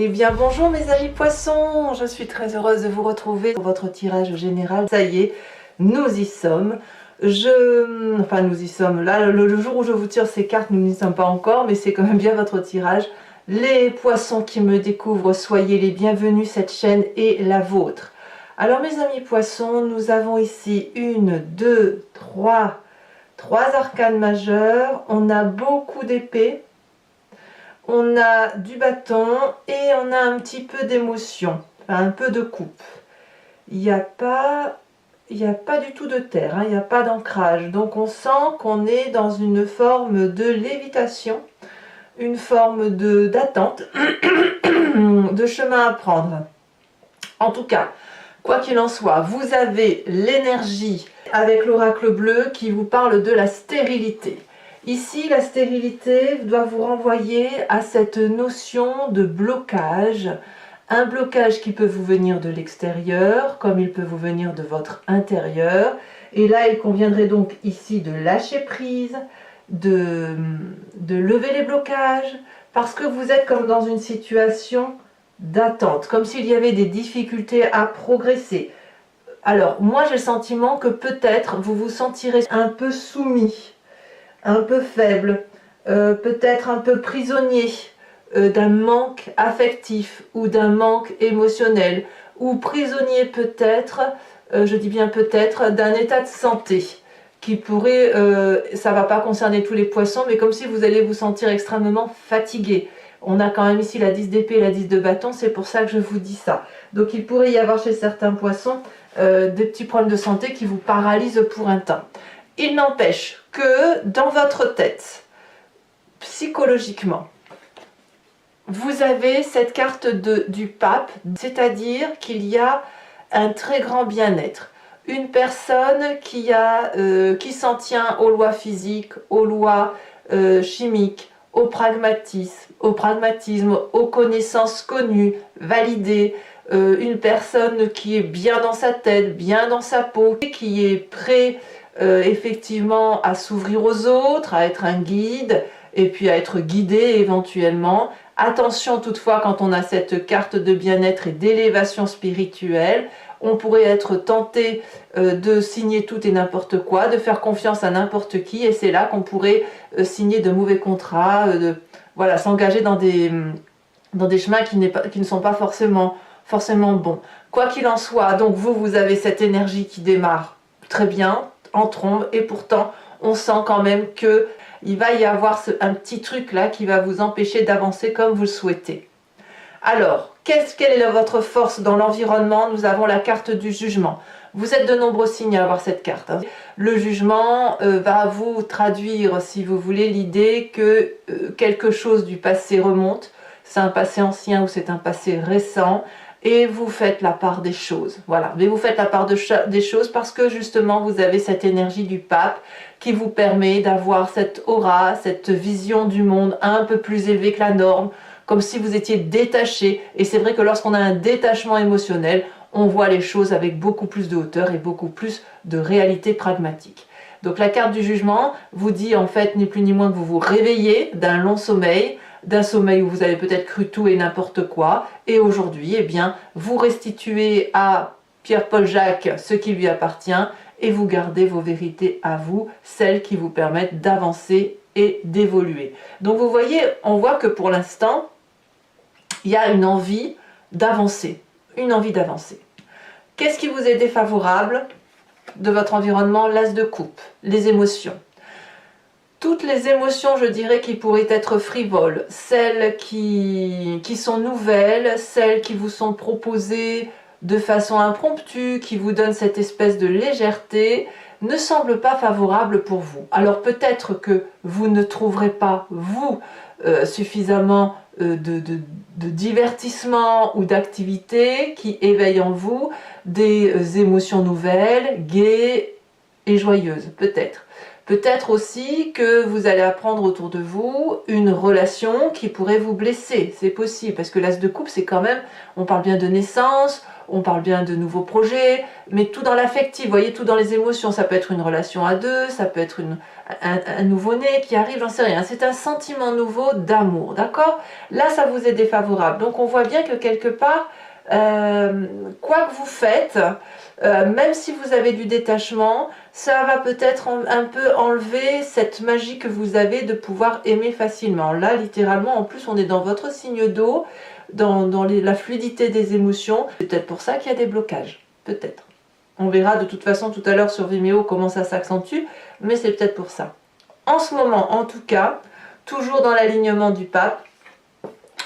Eh bien bonjour mes amis poissons, je suis très heureuse de vous retrouver pour votre tirage général. Ça y est, nous y sommes. Enfin nous y sommes, là le jour où je vous tire ces cartes, nous n'y sommes pas encore, mais c'est quand même bien votre tirage. Les poissons qui me découvrent, soyez les bienvenus, cette chaîne est la vôtre. Alors mes amis poissons, nous avons ici trois arcanes majeures, on a beaucoup d'épées. On a du bâton et on a un petit peu d'émotion, enfin un peu de coupe. Il n'y a pas du tout de terre, hein, il n'y a pas d'ancrage. Donc on sent qu'on est dans une forme de lévitation, une forme d'attente, de chemin à prendre. En tout cas, quoi qu'il en soit, vous avez l'énergie avec l'oracle bleu qui vous parle de la stérilité. Ici, la stérilité doit vous renvoyer à cette notion de blocage, un blocage qui peut vous venir de l'extérieur, comme il peut vous venir de votre intérieur. Et là, il conviendrait donc ici de lâcher prise, de lever les blocages, parce que vous êtes comme dans une situation d'attente, comme s'il y avait des difficultés à progresser. Alors, moi j'ai le sentiment que peut-être vous vous sentirez un peu soumis, un peu faible, peut-être un peu prisonnier d'un manque affectif ou d'un manque émotionnel, ou prisonnier peut-être, je dis bien peut-être, d'un état de santé qui pourrait, ça ne va pas concerner tous les poissons, mais comme si vous allez vous sentir extrêmement fatigué. On a quand même ici la 10 d'épée et la 10 de bâton, c'est pour ça que je vous dis ça. Donc il pourrait y avoir chez certains poissons des petits problèmes de santé qui vous paralysent pour un temps. Il n'empêche que dans votre tête, psychologiquement, vous avez cette carte du pape, c'est-à-dire qu'il y a un très grand bien-être. Une personne qui s'en tient aux lois physiques, aux lois chimiques, au pragmatisme, aux connaissances connues, validées, une personne qui est bien dans sa tête, bien dans sa peau, qui est prêt effectivement à s'ouvrir aux autres, à être un guide, et puis à être guidé éventuellement. Attention toutefois, quand on a cette carte de bien-être et d'élévation spirituelle, on pourrait être tenté de signer tout et n'importe quoi, de faire confiance à n'importe qui, et c'est là qu'on pourrait signer de mauvais contrats, voilà, s'engager dans des chemins qui ne sont pas forcément bons. Quoi qu'il en soit, donc vous avez cette énergie qui démarre très bien, en trombe, et pourtant on sent quand même que il va y avoir un petit truc là qui va vous empêcher d'avancer comme vous le souhaitez. Alors, quelle est votre force dans l'environnement? Nous avons la carte du jugement. Vous êtes de nombreux signes à avoir cette carte. Hein. Le jugement va vous traduire, si vous voulez, l'idée que quelque chose du passé remonte. C'est un passé ancien ou c'est un passé récent. Et vous faites la part des choses. Voilà, mais vous faites la part des choses parce que justement vous avez cette énergie du pape qui vous permet d'avoir cette aura, cette vision du monde un peu plus élevée que la norme, comme si vous étiez détaché. Et c'est vrai que lorsqu'on a un détachement émotionnel, on voit les choses avec beaucoup plus de hauteur et beaucoup plus de réalité pragmatique. Donc la carte du jugement vous dit en fait ni plus ni moins que vous vous réveillez d'un long sommeil, d'un sommeil où vous avez peut-être cru tout et n'importe quoi, et aujourd'hui, eh bien, vous restituez à Pierre-Paul Jacques ce qui lui appartient, et vous gardez vos vérités à vous, celles qui vous permettent d'avancer et d'évoluer. Donc vous voyez, on voit que pour l'instant, il y a une envie d'avancer, Qu'est-ce qui vous est défavorable de votre environnement? L'as de coupe, les émotions. Toutes les émotions, je dirais, qui pourraient être frivoles, celles qui sont nouvelles, celles qui vous sont proposées de façon impromptue, qui vous donnent cette espèce de légèreté, ne semblent pas favorables pour vous. Alors peut-être que vous ne trouverez pas, vous, suffisamment de divertissement ou d'activité qui éveillent en vous des émotions nouvelles, gaies et joyeuses, peut-être. Peut-être aussi que vous allez apprendre autour de vous une relation qui pourrait vous blesser. C'est possible, parce que l'as de coupe, c'est quand même, on parle bien de naissance, on parle bien de nouveaux projets, mais tout dans l'affectif, vous voyez, tout dans les émotions. Ça peut être une relation à deux, ça peut être un nouveau-né qui arrive, j'en sais rien. C'est un sentiment nouveau d'amour, d'accord? Là, ça vous est défavorable. Donc, on voit bien que quelque part, quoi que vous faites, même si vous avez du détachement, ça va peut-être un peu enlever cette magie que vous avez de pouvoir aimer facilement. Là, littéralement, en plus, on est dans votre signe d'eau, dans la fluidité des émotions. C'est peut-être pour ça qu'il y a des blocages, peut-être. On verra de toute façon tout à l'heure sur Vimeo comment ça s'accentue, mais c'est peut-être pour ça. En ce moment, en tout cas, toujours dans l'alignement du pape,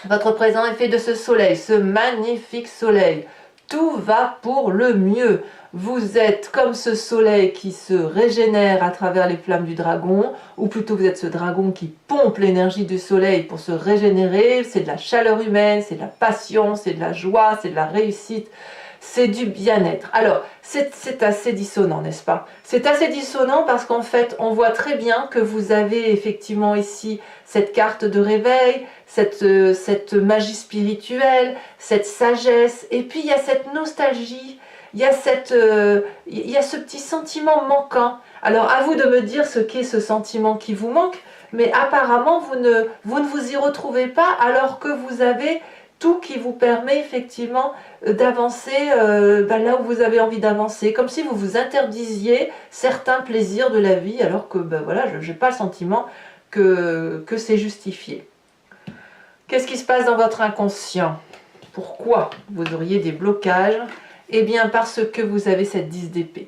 votre présent est fait de ce soleil, ce magnifique soleil. Tout va pour le mieux. Vous êtes comme ce soleil qui se régénère à travers les flammes du dragon, ou plutôt vous êtes ce dragon qui pompe l'énergie du soleil pour se régénérer. C'est de la chaleur humaine, c'est de la passion, c'est de la joie, c'est de la réussite, c'est du bien-être. Alors, c'est assez dissonant, n'est-ce pas? C'est assez dissonant parce qu'en fait, on voit très bien que vous avez effectivement ici cette carte de réveil, cette magie spirituelle, cette sagesse, et puis il y a cette nostalgie, il y a ce petit sentiment manquant. Alors, à vous de me dire ce qu'est ce sentiment qui vous manque, mais apparemment, vous ne vous y retrouvez pas alors que vous avez tout qui vous permet effectivement d'avancer là où vous avez envie d'avancer, comme si vous vous interdisiez certains plaisirs de la vie, alors que voilà, je n'ai pas le sentiment que c'est justifié. Qu'est-ce qui se passe dans votre inconscient? Pourquoi vous auriez des blocages? Eh bien parce que vous avez cette 10 d'épée.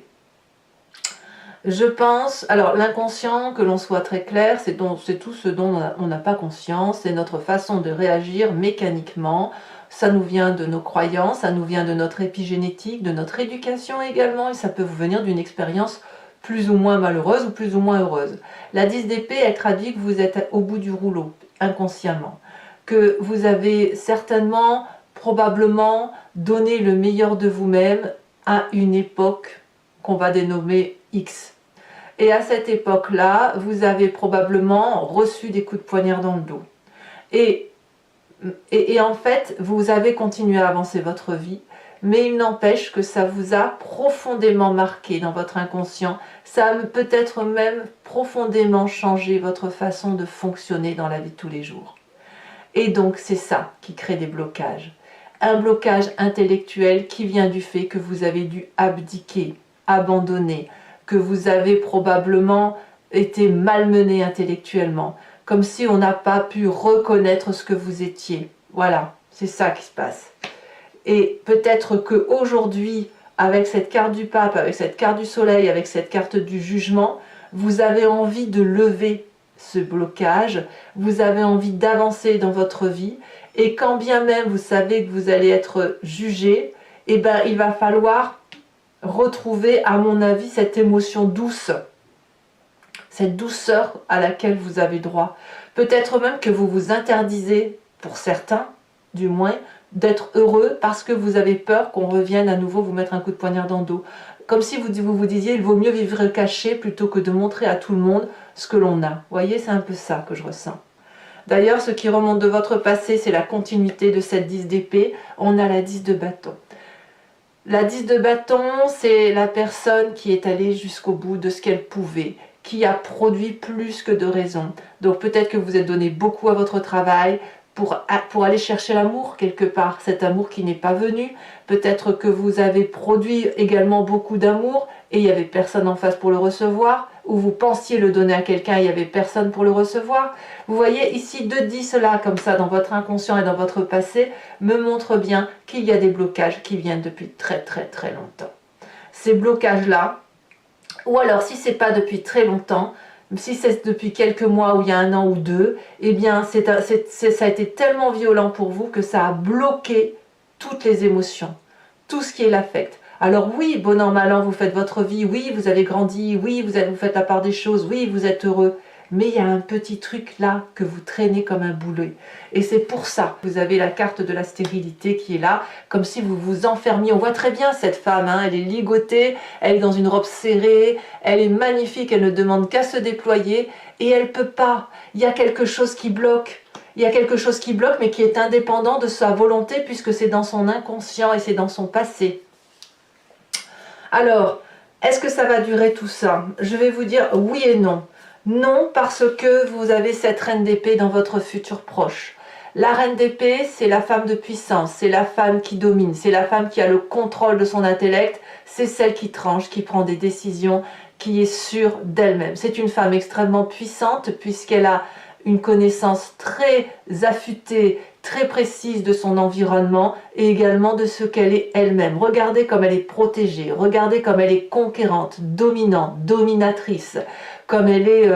Je pense, alors l'inconscient, que l'on soit très clair, c'est tout ce dont on n'a pas conscience, c'est notre façon de réagir mécaniquement. Ça nous vient de nos croyances, ça nous vient de notre épigénétique, de notre éducation également, et ça peut vous venir d'une expérience plus ou moins malheureuse ou plus ou moins heureuse. La 10 d'épée, elle traduit que vous êtes au bout du rouleau, inconsciemment, que vous avez certainement, probablement, donné le meilleur de vous-même à une époque qu'on va dénommer X. Et à cette époque-là, vous avez probablement reçu des coups de poignard dans le dos. Et en fait, vous avez continué à avancer votre vie, mais il n'empêche que ça vous a profondément marqué dans votre inconscient. Ça a peut-être même profondément changé votre façon de fonctionner dans la vie de tous les jours. Et donc, c'est ça qui crée des blocages. Un blocage intellectuel qui vient du fait que vous avez dû abdiquer, abandonner, que vous avez probablement été malmené intellectuellement, comme si on n'a pas pu reconnaître ce que vous étiez. Voilà, c'est ça qui se passe. Et peut-être qu'aujourd'hui, avec cette carte du pape, avec cette carte du soleil, avec cette carte du jugement, vous avez envie de lever ce blocage, vous avez envie d'avancer dans votre vie, et quand bien même vous savez que vous allez être jugé, eh ben, il va falloir retrouver, à mon avis, cette émotion douce, cette douceur à laquelle vous avez droit. Peut-être même que vous vous interdisez, pour certains du moins, d'être heureux parce que vous avez peur qu'on revienne à nouveau vous mettre un coup de poignard dans le dos. Comme si vous disiez, il vaut mieux vivre caché plutôt que de montrer à tout le monde ce que l'on a. Vous voyez, c'est un peu ça que je ressens. D'ailleurs, ce qui remonte de votre passé, c'est la continuité de cette 10 d'épée. On a la 10 de bâton. La 10 de bâton, c'est la personne qui est allée jusqu'au bout de ce qu'elle pouvait, qui a produit plus que de raison. Donc peut-être que vous êtes donné beaucoup à votre travail pour aller chercher l'amour quelque part, cet amour qui n'est pas venu. Peut-être que vous avez produit également beaucoup d'amour et il n'y avait personne en face pour le recevoir, ou vous pensiez le donner à quelqu'un et il n'y avait personne pour le recevoir. Vous voyez ici 2-10 là, comme ça, dans votre inconscient et dans votre passé, me montrent bien qu'il y a des blocages qui viennent depuis très très très longtemps. Ces blocages-là, ou alors si ce n'est pas depuis très longtemps, si c'est depuis quelques mois ou il y a 1 an ou 2, eh bien ça a été tellement violent pour vous que ça a bloqué toutes les émotions, tout ce qui est l'affect. Alors oui, bon an, mal an, vous faites votre vie, oui, vous avez grandi, oui, vous faites la part des choses, oui, vous êtes heureux, mais il y a un petit truc là que vous traînez comme un boulet. Et c'est pour ça que vous avez la carte de la stérilité qui est là, comme si vous vous enfermiez. On voit très bien cette femme, hein, elle est ligotée, elle est dans une robe serrée, elle est magnifique, elle ne demande qu'à se déployer, et elle ne peut pas. Il y a quelque chose qui bloque. Il y a quelque chose qui bloque, mais qui est indépendant de sa volonté, puisque c'est dans son inconscient et c'est dans son passé. Alors, est-ce que ça va durer tout ça? Je vais vous dire oui et non. Non, parce que vous avez cette reine d'épée dans votre futur proche. La reine d'épée, c'est la femme de puissance, c'est la femme qui domine, c'est la femme qui a le contrôle de son intellect, c'est celle qui tranche, qui prend des décisions, qui est sûre d'elle-même. C'est une femme extrêmement puissante puisqu'elle a une connaissance très affûtée, très précise de son environnement et également de ce qu'elle est elle-même. Regardez comme elle est protégée, regardez comme elle est conquérante, dominante, dominatrice, comme elle est,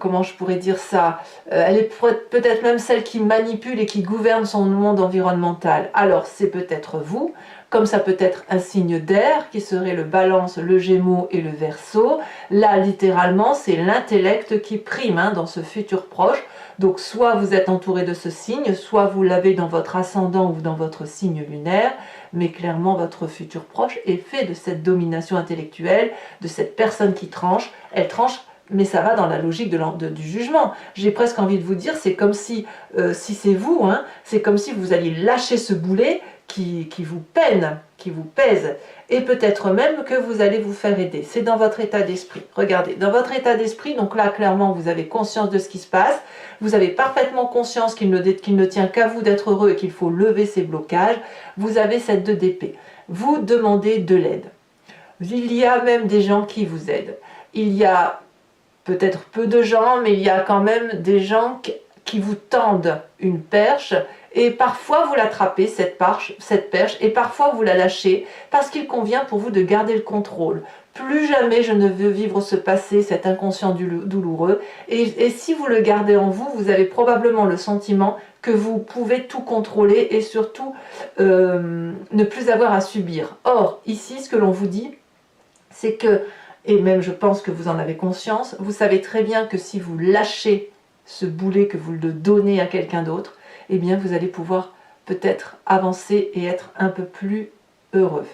comment je pourrais dire ça, elle est peut-être même celle qui manipule et qui gouverne son monde environnemental. Alors c'est peut-être vous, comme ça peut être un signe d'air qui serait le Balance, le Gémeaux et le Verseau. Là littéralement c'est l'intellect qui prime hein, dans ce futur proche. Donc soit vous êtes entouré de ce signe, soit vous l'avez dans votre ascendant ou dans votre signe lunaire, mais clairement votre futur proche est fait de cette domination intellectuelle, de cette personne qui tranche. Elle tranche, mais ça va dans la logique du jugement. J'ai presque envie de vous dire, c'est comme si c'est vous, hein, c'est comme si vous alliez lâcher ce boulet qui vous peine, qui vous pèse, et peut-être même que vous allez vous faire aider. C'est dans votre état d'esprit. Regardez, dans votre état d'esprit, donc là, clairement, vous avez conscience de ce qui se passe, vous avez parfaitement conscience qu'il ne tient qu'à vous d'être heureux et qu'il faut lever ces blocages, vous avez cette 2 d'épée. Vous demandez de l'aide. Il y a même des gens qui vous aident. Il y a peut-être peu de gens, mais il y a quand même des gens qui vous tendent une perche, et parfois vous l'attrapez, cette perche, et parfois vous la lâchez, parce qu'il convient pour vous de garder le contrôle. Plus jamais je ne veux vivre ce passé, cet inconscient douloureux, et si vous le gardez en vous, vous avez probablement le sentiment que vous pouvez tout contrôler, et surtout ne plus avoir à subir. Or, ici, ce que l'on vous dit, c'est que, et même je pense que vous en avez conscience, vous savez très bien que si vous lâchez ce boulet, que vous le donnez à quelqu'un d'autre, eh bien vous allez pouvoir peut-être avancer et être un peu plus heureux.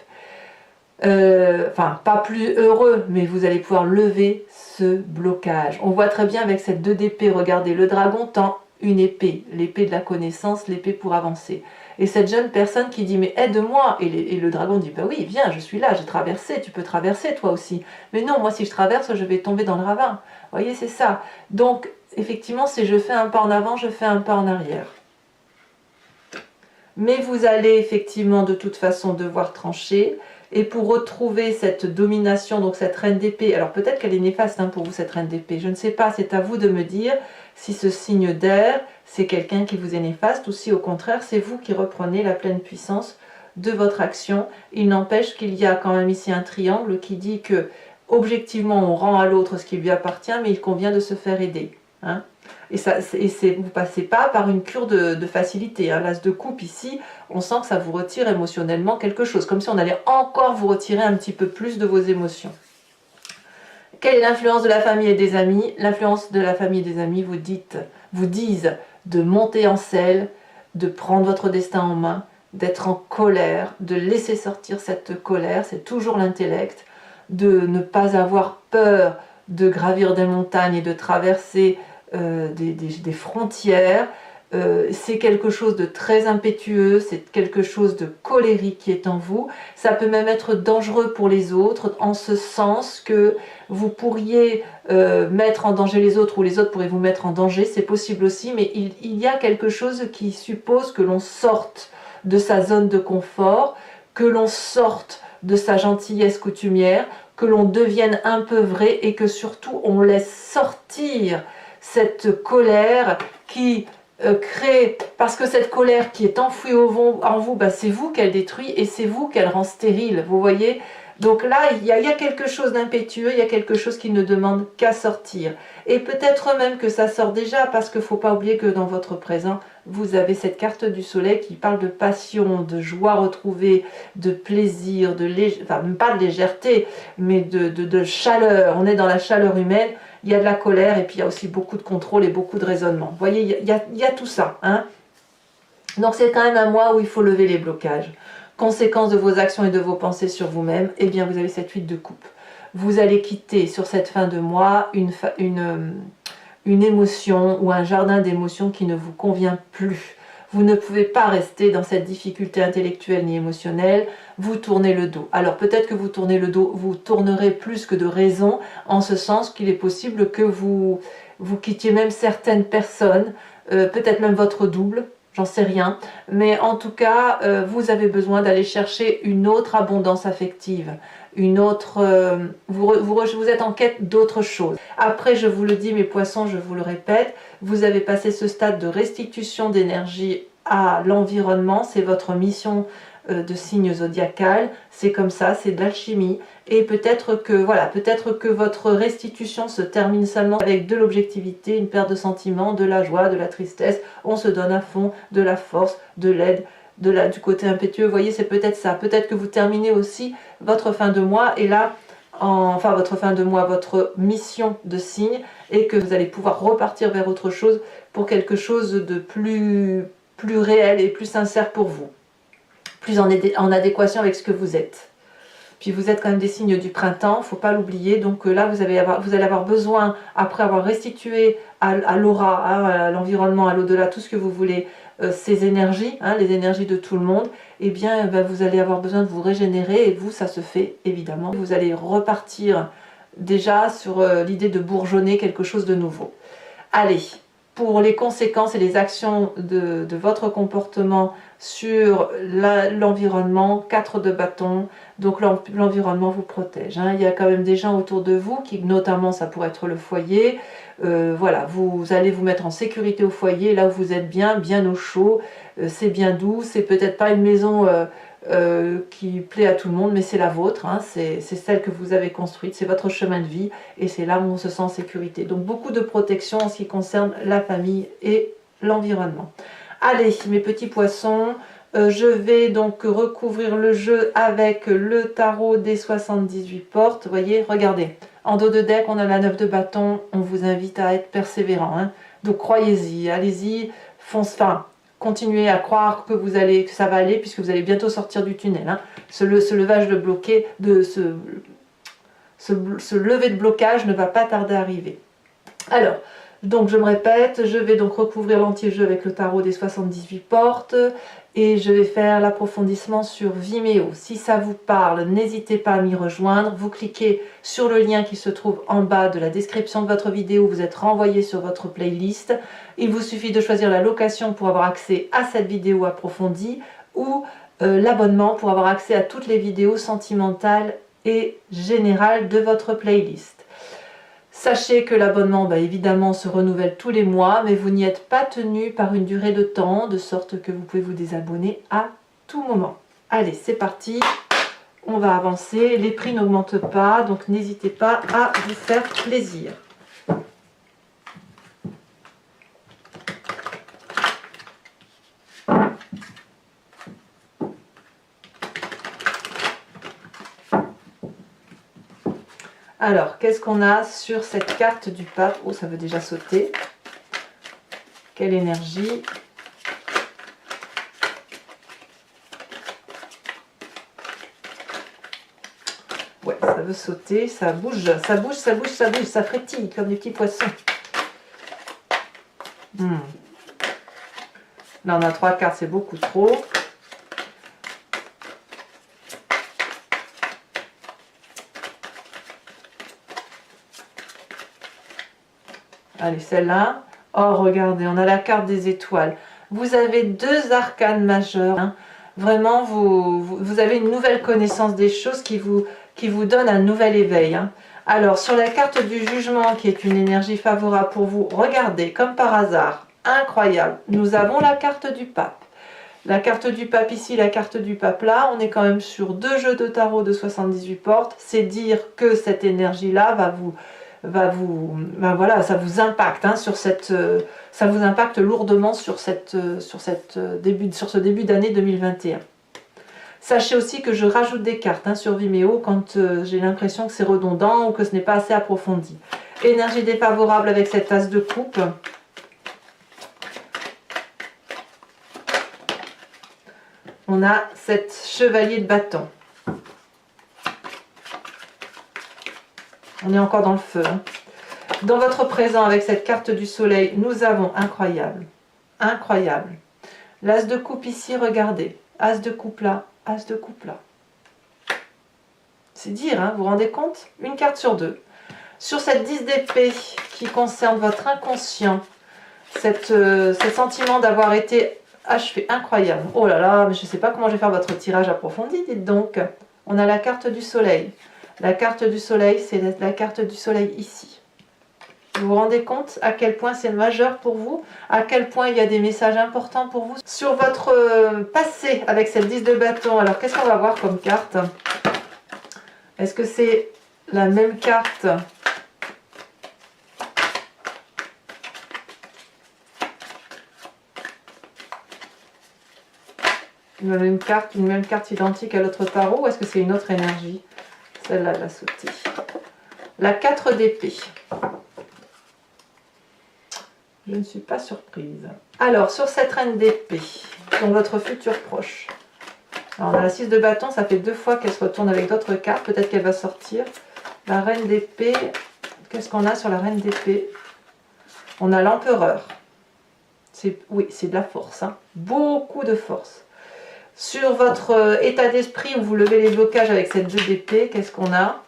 Enfin, pas plus heureux, mais vous allez pouvoir lever ce blocage. On voit très bien avec cette 2 d'épée, regardez, le dragon tend une épée, l'épée de la connaissance, l'épée pour avancer. Et cette jeune personne qui dit mais aide-moi, et le dragon dit bah oui viens, je suis là, j'ai traversé, tu peux traverser toi aussi. Mais non, moi si je traverse je vais tomber dans le ravin. Vous voyez, c'est ça. Donc effectivement c'est je fais un pas en avant, je fais un pas en arrière. Mais vous allez effectivement de toute façon devoir trancher, et pour retrouver cette domination, donc cette reine d'épée, alors peut-être qu'elle est néfaste hein, pour vous cette reine d'épée, je ne sais pas, c'est à vous de me dire si ce signe d'air, c'est quelqu'un qui vous est néfaste, ou si au contraire c'est vous qui reprenez la pleine puissance de votre action. Il n'empêche qu'il y a quand même ici un triangle qui dit que objectivement on rend à l'autre ce qui lui appartient, mais il convient de se faire aider. Hein. Et vous ne passez pas par une cure de facilité. Hein. L'as de coupe ici, on sent que ça vous retire émotionnellement quelque chose, comme si on allait encore vous retirer un petit peu plus de vos émotions. Quelle est l'influence de la famille et des amis? L'influence de la famille et des amis vous disent de monter en selle, de prendre votre destin en main, d'être en colère, de laisser sortir cette colère, c'est toujours l'intellect, de ne pas avoir peur de gravir des montagnes et de traverser des frontières. C'est quelque chose de très impétueux, c'est quelque chose de colérique qui est en vous. Ça peut même être dangereux pour les autres, en ce sens que vous pourriez mettre en danger les autres, ou les autres pourraient vous mettre en danger, c'est possible aussi, mais il y a quelque chose qui suppose que l'on sorte de sa zone de confort, que l'on sorte de sa gentillesse coutumière, que l'on devienne un peu vrai, et que surtout on laisse sortir cette colère qui crée, parce que cette colère qui est enfouie en vous, bah, c'est vous qu'elle détruit et c'est vous qu'elle rend stérile, vous voyez. Donc là, il y a quelque chose d'impétueux, il y a quelque chose qui ne demande qu'à sortir. Et peut-être même que ça sort déjà, parce qu'il ne faut pas oublier que dans votre présent, vous avez cette carte du soleil qui parle de passion, de joie retrouvée, de plaisir, enfin même pas de légèreté, mais de chaleur. On est dans la chaleur humaine, il y a de la colère et puis il y a aussi beaucoup de contrôle et beaucoup de raisonnement. Vous voyez, il y a tout ça. Hein. Donc c'est quand même un mois où il faut lever les blocages. Conséquence de vos actions et de vos pensées sur vous-même, eh bien vous avez cette 8 de coupe. Vous allez quitter sur cette fin de mois une émotion ou un jardin d'émotions qui ne vous convient plus. Vous ne pouvez pas rester dans cette difficulté intellectuelle ni émotionnelle, vous tournez le dos. Alors peut-être que vous tournez le dos, vous tournerez plus que de raison, en ce sens qu'il est possible que vous quittiez même certaines personnes, peut-être même votre double, j'en sais rien, mais en tout cas, vous avez besoin d'aller chercher une autre abondance affective, une autre, vous êtes en quête d'autre chose. Après, je vous le dis, mes poissons, je vous le répète, vous avez passé ce stade de restitution d'énergie à l'environnement, c'est votre mission de signe zodiacal, c'est comme ça, c'est de l'alchimie, et peut-être que voilà, peut-être que votre restitution se termine seulement avec de l'objectivité, une perte de sentiments, de la joie, de la tristesse, on se donne à fond, de la force, de l'aide, du côté impétueux, vous voyez, c'est peut-être ça, peut-être que vous terminez aussi votre fin de mois, et là, enfin votre fin de mois, votre mission de signe, et que vous allez pouvoir repartir vers autre chose, pour quelque chose de plus réel et plus sincère pour vous, plus en adéquation avec ce que vous êtes. Puis vous êtes quand même des signes du printemps, il ne faut pas l'oublier. Donc là, vous allez avoir besoin, après avoir restitué à l'aura, hein, à l'environnement, à l'au-delà, tout ce que vous voulez, ces énergies, hein, les énergies de tout le monde, eh bien vous allez avoir besoin de vous régénérer, et vous, ça se fait évidemment. Vous allez repartir déjà sur l'idée de bourgeonner quelque chose de nouveau. Allez, pour les conséquences et les actions de votre comportement sur l'environnement, 4 de bâton, donc l'environnement vous protège. Hein. Il y a quand même des gens autour de vous, qui notamment ça pourrait être le foyer, voilà, vous allez vous mettre en sécurité au foyer, là où vous êtes bien au chaud, c'est bien doux, c'est peut-être pas une maison qui plaît à tout le monde, mais c'est la vôtre, hein, c'est celle que vous avez construite, c'est votre chemin de vie, et c'est là où on se sent en sécurité. Donc beaucoup de protection en ce qui concerne la famille et l'environnement. Allez, mes petits poissons, je vais donc recouvrir le jeu avec le tarot des 78 portes. Vous voyez, regardez, en dos de deck, on a la 9 de bâton, on vous invite à être persévérant. Hein. Donc croyez-y, allez-y, continuez à croire que ça va aller, puisque vous allez bientôt sortir du tunnel. Hein. Ce levage de bloqué, ce lever de blocage ne va pas tarder à arriver. Alors, donc je me répète, je vais donc recouvrir l'anti-jeu avec le tarot des 78 portes, et je vais faire l'approfondissement sur Vimeo. Si ça vous parle, n'hésitez pas à m'y rejoindre. Vous cliquez sur le lien qui se trouve en bas de la description de votre vidéo, vous êtes renvoyé sur votre playlist. Il vous suffit de choisir la location pour avoir accès à cette vidéo approfondie, ou l'abonnement pour avoir accès à toutes les vidéos sentimentales et générales de votre playlist. Sachez que l'abonnement, évidemment, se renouvelle tous les mois, mais vous n'y êtes pas tenu par une durée de temps, de sorte que vous pouvez vous désabonner à tout moment. Allez, c'est parti, on va avancer. Les prix n'augmentent pas, donc n'hésitez pas à vous faire plaisir. Alors, qu'est-ce qu'on a sur cette carte du pape? Oh, ça veut déjà sauter. Quelle énergie! Ouais, ça veut sauter, ça bouge, ça bouge, ça bouge, ça bouge, ça frétille comme des petits poissons. Là, on a 3 cartes, c'est beaucoup trop. Allez, celle-là. Oh, regardez, on a la carte des étoiles. Vous avez 2 arcanes majeurs. Hein. Vraiment, vous avez une nouvelle connaissance des choses qui vous donne un nouvel éveil. Hein. Alors, sur la carte du jugement, qui est une énergie favorable pour vous, regardez, comme par hasard, incroyable, nous avons la carte du pape. La carte du pape ici, la carte du pape là, on est quand même sur 2 jeux de tarot de 78 portes. C'est dire que cette énergie-là voilà, ça vous impacte, hein, ça vous impacte lourdement sur ce début d'année 2021. Sachez aussi que je rajoute des cartes, hein, sur Vimeo quand j'ai l'impression que c'est redondant ou que ce n'est pas assez approfondi. Énergie défavorable avec cette as de coupe. On a cette chevalier de bâton. On est encore dans le feu. Hein. Dans votre présent, avec cette carte du soleil, nous avons incroyable. Incroyable. L'as de coupe ici, regardez. As de coupe là, as de coupe là. C'est dire, hein, vous vous rendez compte? Une carte sur deux. Sur cette 10 d'épée qui concerne votre inconscient, ce sentiment d'avoir été achevé, incroyable. Oh là là, mais je ne sais pas comment je vais faire votre tirage approfondi, dites donc. On a la carte du soleil. La carte du soleil, c'est la carte du soleil ici. Vous vous rendez compte à quel point c'est majeur pour vous? À quel point il y a des messages importants pour vous? Sur votre passé avec cette 10 de bâton, alors qu'est-ce qu'on va voir comme carte? Est-ce que c'est la même carte? Une même carte identique à l'autre tarot, ou est-ce que c'est une autre énergie? Celle-là, la sautée. La 4 d'épée. Je ne suis pas surprise. Alors, sur cette reine d'épée, dans votre futur proche. Alors, on a la 6 de bâton, ça fait 2 fois qu'elle se retourne avec d'autres cartes. Peut-être qu'elle va sortir. La reine d'épée, qu'est-ce qu'on a sur la reine d'épée? On a l'empereur. Oui, c'est de la force. Hein. Beaucoup de force. Sur votre état d'esprit où vous levez les blocages avec cette 2 d'épée, qu'est-ce qu'on a?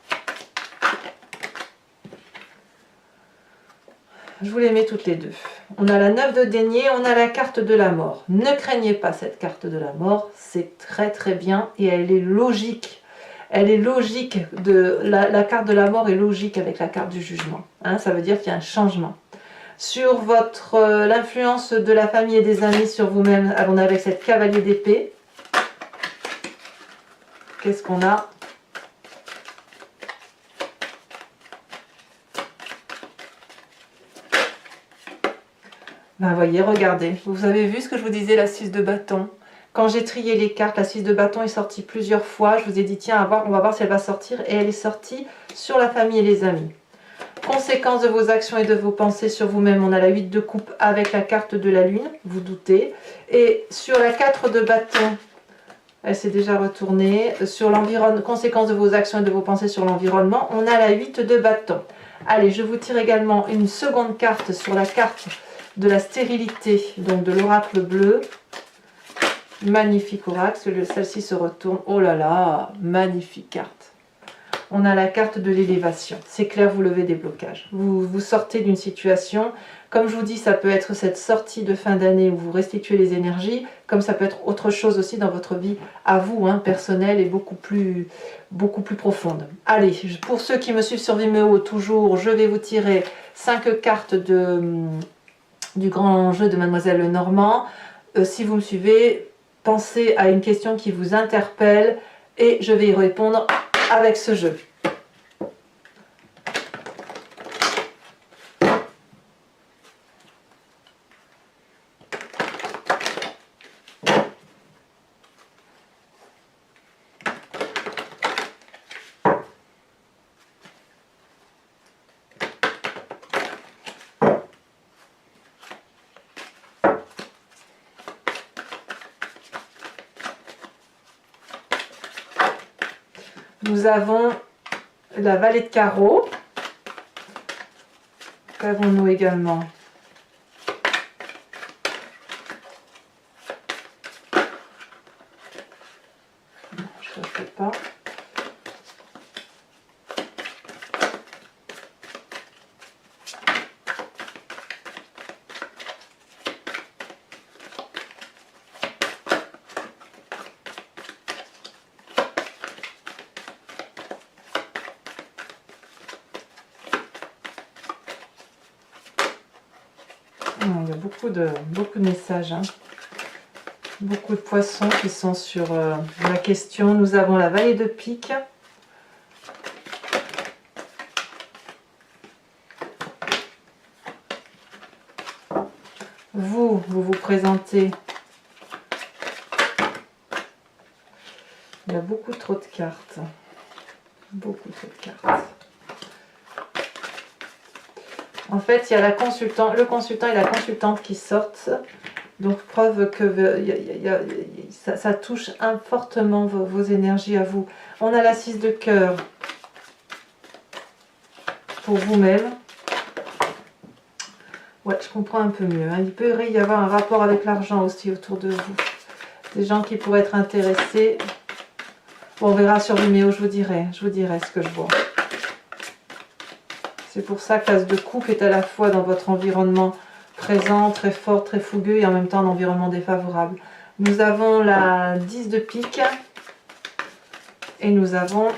Je vous les mets toutes les deux. On a la 9 de denier, on a la carte de la mort. Ne craignez pas cette carte de la mort, c'est très très bien et elle est logique. Elle est logique, la carte de la mort est logique avec la carte du jugement. Hein, ça veut dire qu'il y a un changement. Sur l'influence de la famille et des amis sur vous-même, on a avec cette cavalier d'épée. Qu'est-ce qu'on a? Ben voyez, regardez. Vous avez vu ce que je vous disais, la 6 de bâton. Quand j'ai trié les cartes, la 6 de bâton est sortie plusieurs fois. Je vous ai dit, tiens, on va voir si elle va sortir. Et elle est sortie sur la famille et les amis. Conséquence de vos actions et de vos pensées sur vous-même, on a la 8 de coupe avec la carte de la lune, vous doutez. Et sur la 4 de bâton, elle s'est déjà retournée. Sur l'environnement, conséquence de vos actions et de vos pensées sur l'environnement, on a la 8 de bâton. Allez, je vous tire également une seconde carte sur la carte de la stérilité, donc de l'oracle bleu. Magnifique oracle, celle-ci se retourne. Oh là là, magnifique carte. On a la carte de l'élévation. C'est clair, vous levez des blocages. Vous sortez d'une situation. Comme je vous dis, ça peut être cette sortie de fin d'année où vous restituez les énergies, comme ça peut être autre chose aussi dans votre vie à vous, hein, personnelle et beaucoup plus profonde. Allez, pour ceux qui me suivent sur Vimeo, toujours, je vais vous tirer 5 cartes du grand jeu de Mademoiselle Lenormand. Si vous me suivez, pensez à une question qui vous interpelle et je vais y répondre avec ce jeu. Nous avons la vallée de carreaux. Qu'avons-nous également? Non, je ne sais pas. Il y a beaucoup de messages, hein. Beaucoup de poissons qui sont sur la question. Nous avons la vallée de pique. Vous vous présentez. Il y a beaucoup trop de cartes. Beaucoup trop de cartes. En fait, il y a le consultant et la consultante qui sortent. Donc, preuve que ça touche fortement vos énergies à vous. On a la 6 de cœur pour vous-même. Ouais, je comprends un peu mieux. Hein. Il peut y avoir un rapport avec l'argent aussi autour de vous. Des gens qui pourraient être intéressés. Bon, on verra sur Vimeo, je vous dirai ce que je vois. C'est pour ça que l'As de coupe est à la fois dans votre environnement présent, très fort, très fougueux et en même temps un environnement défavorable. Nous avons la 10 de pique et nous avons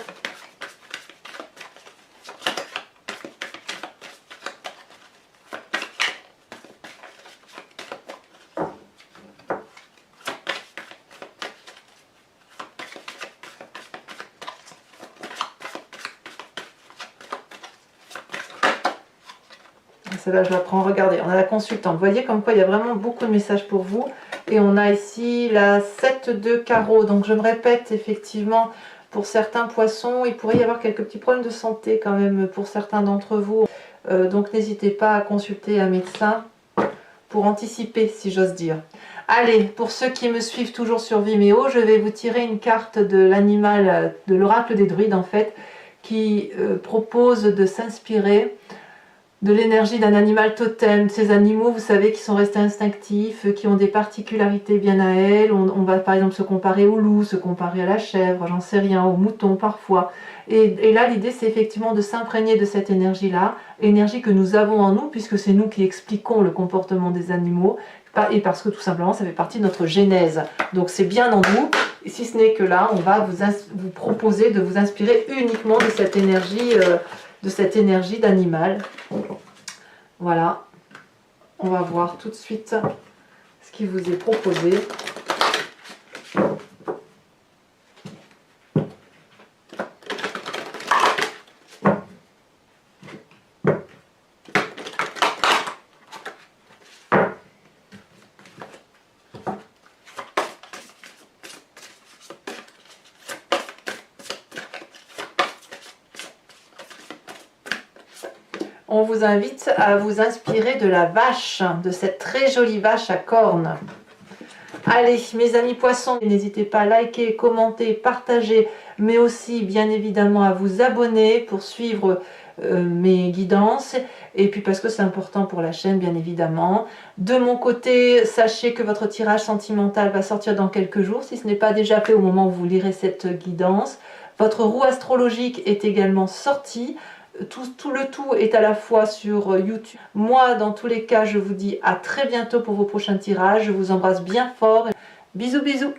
celle-là, je la prends. Regardez, on a la consultante. Vous voyez comme quoi il y a vraiment beaucoup de messages pour vous. Et on a ici la 7 de carreau. Donc je me répète, effectivement, pour certains poissons, il pourrait y avoir quelques petits problèmes de santé quand même pour certains d'entre vous. Donc n'hésitez pas à consulter un médecin pour anticiper, si j'ose dire. Allez, pour ceux qui me suivent toujours sur Vimeo, je vais vous tirer une carte de l'animal, de l'oracle des druides en fait, qui propose de s'inspirer de l'énergie d'un animal totem, ces animaux, vous savez, qui sont restés instinctifs, qui ont des particularités bien à elles. On va par exemple se comparer au loup, se comparer à la chèvre, j'en sais rien, au mouton parfois. Et là, l'idée, c'est effectivement de s'imprégner de cette énergie-là, énergie que nous avons en nous, puisque c'est nous qui expliquons le comportement des animaux, et parce que tout simplement, ça fait partie de notre genèse. Donc c'est bien en nous, et si ce n'est que là, on va vous proposer de vous inspirer uniquement de cette énergie d'animal. Voilà, on va voir tout de suite ce qui vous est proposé. On vous invite à vous inspirer de la vache, de cette très jolie vache à cornes. Allez, mes amis poissons, n'hésitez pas à liker, commenter, partager, mais aussi bien évidemment à vous abonner pour suivre mes guidances, et puis parce que c'est important pour la chaîne, bien évidemment. De mon côté, sachez que votre tirage sentimental va sortir dans quelques jours, si ce n'est pas déjà fait au moment où vous lirez cette guidance. Votre roue astrologique est également sortie. Tout le tout est à la fois sur YouTube. Moi, dans tous les cas, je vous dis à très bientôt pour vos prochains tirages. Je vous embrasse bien fort. Bisous, bisous.